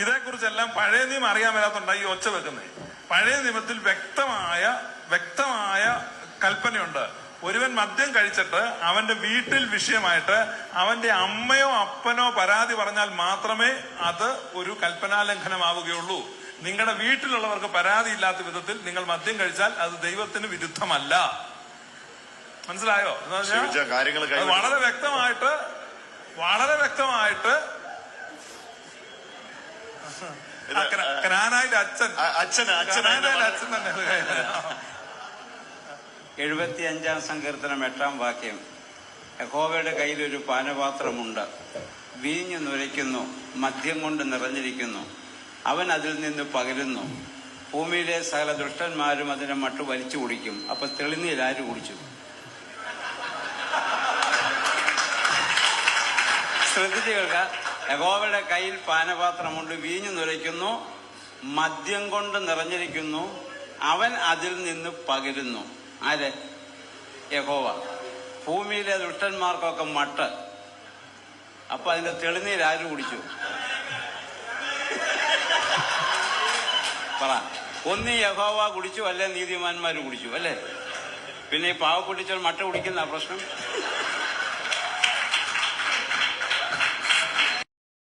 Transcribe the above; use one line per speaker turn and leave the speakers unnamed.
ഇതേക്കുറിച്ചെല്ലാം പഴയ നിയമം അറിയാൻ മേലാത്തോണ്ടാ ഈ ഒച്ച വെക്കുന്നത്. പഴയ നിയമത്തിൽ വ്യക്തമായ കൽപ്പനയുണ്ട്. ഒരുവൻ മദ്യം കഴിച്ചിട്ട് അവന്റെ വീട്ടിൽ വിഷയമായിട്ട് അവന്റെ അമ്മയോ അപ്പനോ പരാതി പറഞ്ഞാൽ മാത്രമേ അത് ഒരു കൽപ്പനാലംഘനമാവുകയുള്ളൂ. നിങ്ങളുടെ വീട്ടിലുള്ളവർക്ക് പരാതി ഇല്ലാത്ത വിധത്തിൽ നിങ്ങൾ മദ്യം കഴിച്ചാൽ അത് ദൈവത്തിന് വിരുദ്ധമല്ല. മനസ്സിലായോ? വളരെ വ്യക്തമായിട്ട് കനാനായിലെ അച്ഛൻ തന്നെ
75-ാം സങ്കീർത്തനം 8-ാം വാക്യം. യഹോവയുടെ കയ്യിലൊരു പാനപാത്രമുണ്ട്, വീഞ്ഞു നുരയ്ക്കുന്നു, മദ്യം കൊണ്ട് നിറഞ്ഞിരിക്കുന്നു, അവൻ അതിൽ നിന്ന് പകരുന്നു. ഭൂമിയിലെ സകല ദുഷ്ടന്മാരും അതിനെ മട്ടു വലിച്ചു കുടിക്കും. അപ്പൊ തെളിനീര് ആര് കുടിച്ചു? ശ്രദ്ധിച്ചു കേൾക്ക. യഹോവയുടെ കയ്യിൽ പാനപാത്രമുണ്ട്, വീഞ്ഞു നുരയ്ക്കുന്നു, മദ്യം കൊണ്ട് നിറഞ്ഞിരിക്കുന്നു, അവൻ അതിൽ നിന്ന് പകരുന്നു. ആര്? യഹോവ. ഭൂമിയിലെ ദുഷ്ടന്മാർക്കൊക്കെ മട്ട്. അപ്പൊ അതിന്റെ തെളിനീര് ആര് കുടിച്ചു? പറ. ഒന്നീ യഹോവ കുടിച്ചു, അല്ലെ നീതിമാന്മാര് കുടിച്ചു, അല്ലേ? പിന്നെ ഈ പാവ കുടിച്ചാൽ മട്ട കുടിക്കുന്ന പ്രശ്നം.